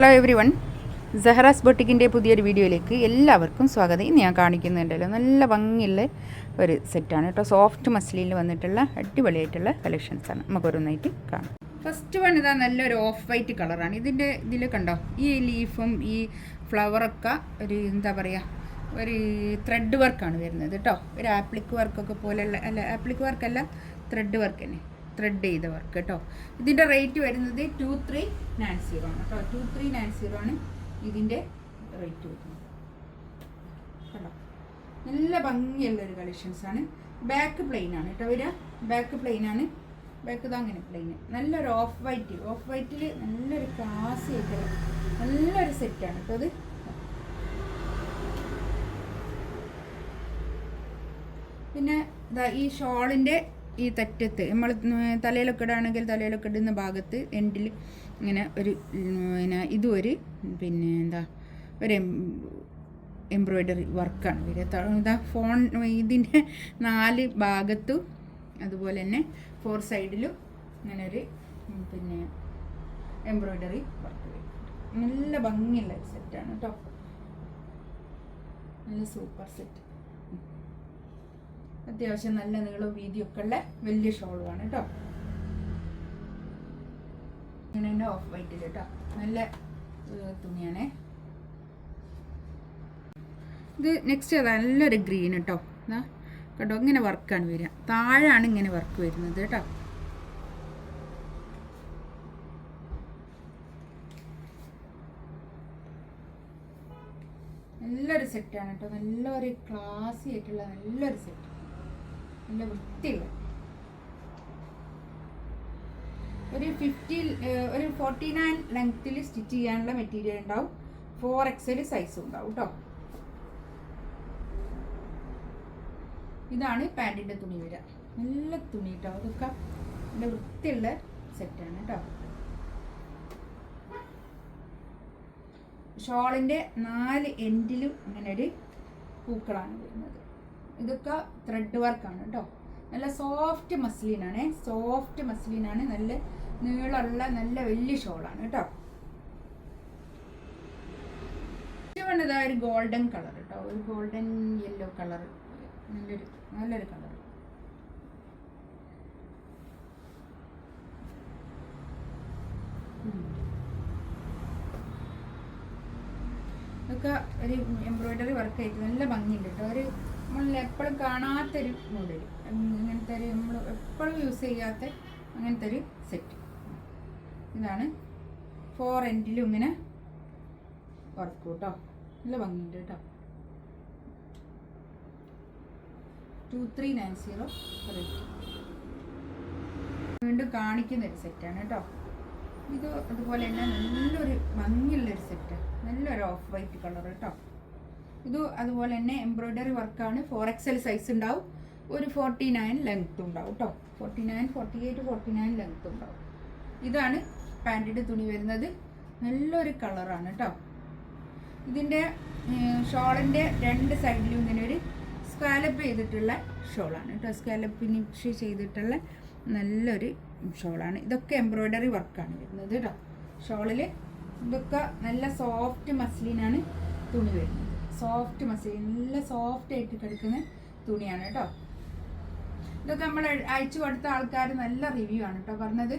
Hello every one, സഹറാസ് ബൊട്ടിക്കിൻ്റെ പുതിയൊരു വീഡിയോയിലേക്ക് എല്ലാവർക്കും സ്വാഗതം. ഇന്ന് ഞാൻ കാണിക്കുന്നുണ്ടല്ലോ നല്ല ഭംഗിയുള്ള ഒരു സെറ്റാണ് കേട്ടോ. സോഫ്റ്റ് മസ്ലിനിൽ വന്നിട്ടുള്ള അടിപൊളിയായിട്ടുള്ള കളക്ഷൻസാണ്. നമുക്കൊരുന്നായിട്ട് കാണാം. ഫസ്റ്റ് വൺ ഇതാ നല്ലൊരു ഓഫ് വൈറ്റ് കളറാണ്. ഇതിൽ കണ്ടോ, ഈ ലീഫും ഈ ഫ്ലവറൊക്കെ ഒരു എന്താ പറയുക, ഒരു ത്രെഡ് വർക്കാണ് വരുന്നത് കേട്ടോ. ഒരു ആപ്ലിക് വർക്കൊക്കെ പോലെയുള്ള, അല്ല ആപ്ലിക് വർക്കല്ല, ത്രെഡ് വർക്ക് തന്നെ, ത്രെഡ് ചെയ്ത വർക്ക് കേട്ടോ. ഇതിൻ്റെ റേറ്റ് വരുന്നത് 2390 ആണ് കേട്ടോ. 2390 ആണ് ഇതിൻ്റെ റേറ്റ് വരുന്നത് കേട്ടോ. നല്ല ഭംഗിയുള്ളൊരു കളക്ഷൻസാണ്. ബാക്ക് പ്ലെയിൻ ആണ് കേട്ടോ വരിക. ബാക്ക് പ്ലെയിൻ ആണ്. ബാക്ക് ഇതാ അങ്ങനെ പ്ലെയിൻ. നല്ലൊരു ഓഫ് വൈറ്റിൽ നല്ലൊരു ക്ലാസി ആയിട്ടുള്ള നല്ലൊരു സെറ്റാണ് കേട്ടോ അത്. പിന്നെ ഇതാ ഈ ഷോളിൻ്റെ ഈ തെറ്റത്ത് നമ്മൾ തലയിലൊക്കെ ഇടുകയാണെങ്കിൽ തലയിലൊക്കെ ഇടുന്ന ഭാഗത്ത് എൻഡിൽ ഇങ്ങനെ ഒരു പിന്നെ ഇതും ഒരു പിന്നെ എന്താ ഒരു എംബ്രോയ്ഡറി വർക്കാണ് വരിക. ഇതാ ഫോൺ ഇതിൻ്റെ 4 ഭാഗത്തും അതുപോലെ തന്നെ 4 സൈഡിലും ഇങ്ങനെ ഒരു പിന്നെ എംബ്രോയ്ഡറി വർക്ക് വരും. നല്ല ഭംഗിയുള്ള ഒരു സെറ്റാണ് കേട്ടോ. നല്ല സൂപ്പർ സെറ്റ്. അത്യാവശ്യം നല്ല നീളവും വീതിയൊക്കെ ഉള്ള വലിയ ഷോളുമാണ് കേട്ടോ. ഇങ്ങനെ തന്നെ ഓഫ് വൈറ്റിൽ കേട്ടോ. നല്ല തുണിയാണേ ഇത്. നെക്സ്റ്റ് അതാ നല്ലൊരു ഗ്രീൻ കേട്ടോ. കേട്ടോ ഇങ്ങനെ വർക്കാണ് വരിക. താഴെയാണ് ഇങ്ങനെ വർക്ക് വരുന്നത് കേട്ടോ. നല്ലൊരു സെറ്റാണ് കേട്ടോ. നല്ലൊരു ക്ലാസി ആയിട്ടുള്ള നല്ലൊരു സെറ്റ്. നല്ല വൃത്തിയുള്ള ഒരു 49 ലെങ്ത്തിൽ സ്റ്റിച്ച് ചെയ്യാനുള്ള മെറ്റീരിയൽ ഉണ്ടാവും. 4XL സൈസും ഉണ്ടാവും കേട്ടോ. ഇതാണ് പാൻറ്റിൻ്റെ തുണി വരിക. നല്ല തുണി കേട്ടോ. അതൊക്കെ നല്ല വൃത്തിയുള്ള സെറ്റാണ് കേട്ടോ. ഷോളിൻ്റെ 4 എൻഡിലും ഇങ്ങനെ ഒരു പൂക്കളാണ് വരുന്നത്. ഇതൊക്കെ ത്രെഡ് വർക്കാണ് കേട്ടോ. നല്ല സോഫ്റ്റ് മസ്ലിനാണ്. സോഫ്റ്റ് മസ്ലിനാണ്. നല്ല നീളമുള്ള നല്ല വലിയ ഷോളാണ് കേട്ടോ. ഇതാ ഒരു ഗോൾഡൻ കളർ കേട്ടോ. ഒരു ഗോൾഡൻ യെല്ലോ കളർ. നല്ലൊരു കളർ. ഇതൊക്കെ ഒരു എംബ്രോയ്ഡറി വർക്കായിട്ട് നല്ല ഭംഗിയുണ്ട് കേട്ടോ. ഒരു നമ്മൾ എപ്പോഴും കാണാത്തൊരു മോഡൽ, ഇങ്ങനത്തെ ഒരു നമ്മൾ എപ്പോഴും യൂസ് ചെയ്യാത്ത അങ്ങനത്തെ ഒരു സെറ്റ്. ഇതാണ് 4 എൻഡിലും ഇങ്ങനെ വർക്ക് കേട്ടോ. നല്ല ഭംഗിയുണ്ട് കേട്ടോ. 2390 റേറ്റ്. വീണ്ടും കാണിക്കുന്ന ഒരു സെറ്റാണ് കേട്ടോ. ഇത് അതുപോലെ തന്നെ നല്ലൊരു ഭംഗിയുള്ളൊരു സെറ്റ്. നല്ലൊരു ഓഫ് വൈറ്റ് കളർ കേട്ടോ. ഇത് അതുപോലെ തന്നെ എംബ്രോയ്ഡറി വർക്കാണ്. 4XL സൈസ് ഉണ്ടാവും. ഒരു 49 ലെങ്ത്തും ഉണ്ടാവും കേട്ടോ. 49, 48, 49 ലെങ്ത്തും ഉണ്ടാവും. ഇതാണ് പാൻറ്റിൻ്റെ തുണി വരുന്നത്. നല്ലൊരു കളറാണ് കേട്ടോ. ഇതിൻ്റെ ഷോളിൻ്റെ 2 സൈഡിലും ഇങ്ങനെ ഒരു സ്കാലപ്പ് ചെയ്തിട്ടുള്ള ഷോളാണ് കേട്ടോ. സ്കാലപ്പ് ഫിനിഷ് ചെയ്തിട്ടുള്ള നല്ലൊരു ഷോളാണ്. ഇതൊക്കെ എംബ്രോയ്ഡറി വർക്കാണ് വരുന്നത് കേട്ടോ. ഷോളിൽ ഇതൊക്കെ നല്ല സോഫ്റ്റ് മസ്ലിനാണ് തുണി വരുന്നത്. സോഫ്റ്റ് മസ്ലിൻ നല്ല സോഫ്റ്റ് ആയിട്ട് കിടക്കുന്ന തുണിയാണ് കേട്ടോ. ഇതൊക്കെ നമ്മൾ അയച്ചു കൊടുത്ത ആൾക്കാർ നല്ല റിവ്യൂ ആണ് കേട്ടോ പറഞ്ഞത്.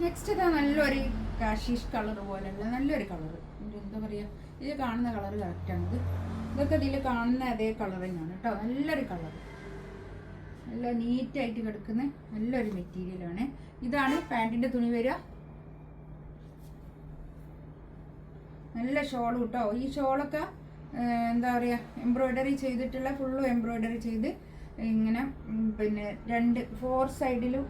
നെക്സ്റ്റ് ഇതാ നല്ലൊരു കാഷീഷ് കളർ പോലെയുള്ള നല്ലൊരു കളർ. എന്താ പറയുക, ഇതിൽ കാണുന്ന കളർ കറക്റ്റാണിത്. ഇതൊക്കെ ഇതിൽ കാണുന്ന അതേ കളർ തന്നെയാണ് കേട്ടോ. നല്ലൊരു കളർ. നല്ല നീറ്റായിട്ട് കിടക്കുന്ന നല്ലൊരു മെറ്റീരിയലാണ്. ഇതാണ് പാൻറ്റിൻ്റെ തുണി വരിക. നല്ല ഷോൾ കേട്ടോ. ഈ ഷോളൊക്കെ എന്താ പറയുക, എംബ്രോയ്ഡറി ചെയ്തിട്ടുള്ള ഫുള്ളും എംബ്രോയ്ഡറി ചെയ്ത് ഇങ്ങനെ പിന്നെ 4 സൈഡിലും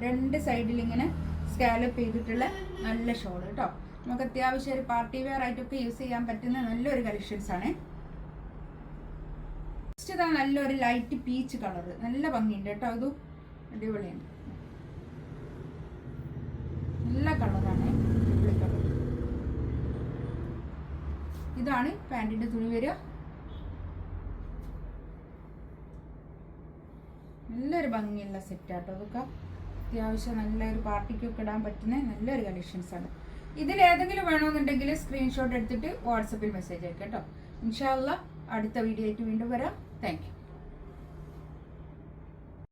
2 സൈഡിൽ ഇങ്ങനെ സ്കാലപ്പ് ചെയ്തിട്ടുള്ള നല്ല ഷോൾ കേട്ടോ. നമുക്ക് അത്യാവശ്യം ഒരു പാർട്ടി വെയർ ആയിട്ടൊക്കെ യൂസ് ചെയ്യാൻ പറ്റുന്ന നല്ലൊരു കളക്ഷൻസാണ്. നെക്സ്റ്റ് ഇതാ നല്ലൊരു ലൈറ്റ് പീച്ച് കളർ. നല്ല ഭംഗിയുണ്ട് കേട്ടോ. ഇതും അടിപൊളിയാണ്. നല്ല കളറാണ്. അടിപൊളി കളർ. ഇതാണ് പാൻറ്റിൻ്റെ തുണി വരിക. നല്ലൊരു ഭംഗിയുള്ള സെറ്റാട്ടോ. അതൊക്കെ അത്യാവശ്യം നല്ലൊരു പാർട്ടിക്കൊക്കെ ഇടാൻ പറ്റുന്ന നല്ലൊരു കളക്ഷൻസാണ്. ഇതിലേതെങ്കിലും വേണമെന്നുണ്ടെങ്കിൽ സ്ക്രീൻഷോട്ട് എടുത്തിട്ട് വാട്സപ്പിൽ മെസ്സേജ് അയക്കാം കേട്ടോ. ഇൻഷാ അല്ലാഹ് അടുത്ത വീഡിയോ ആയിട്ട് വീണ്ടും വരാം. Thank you.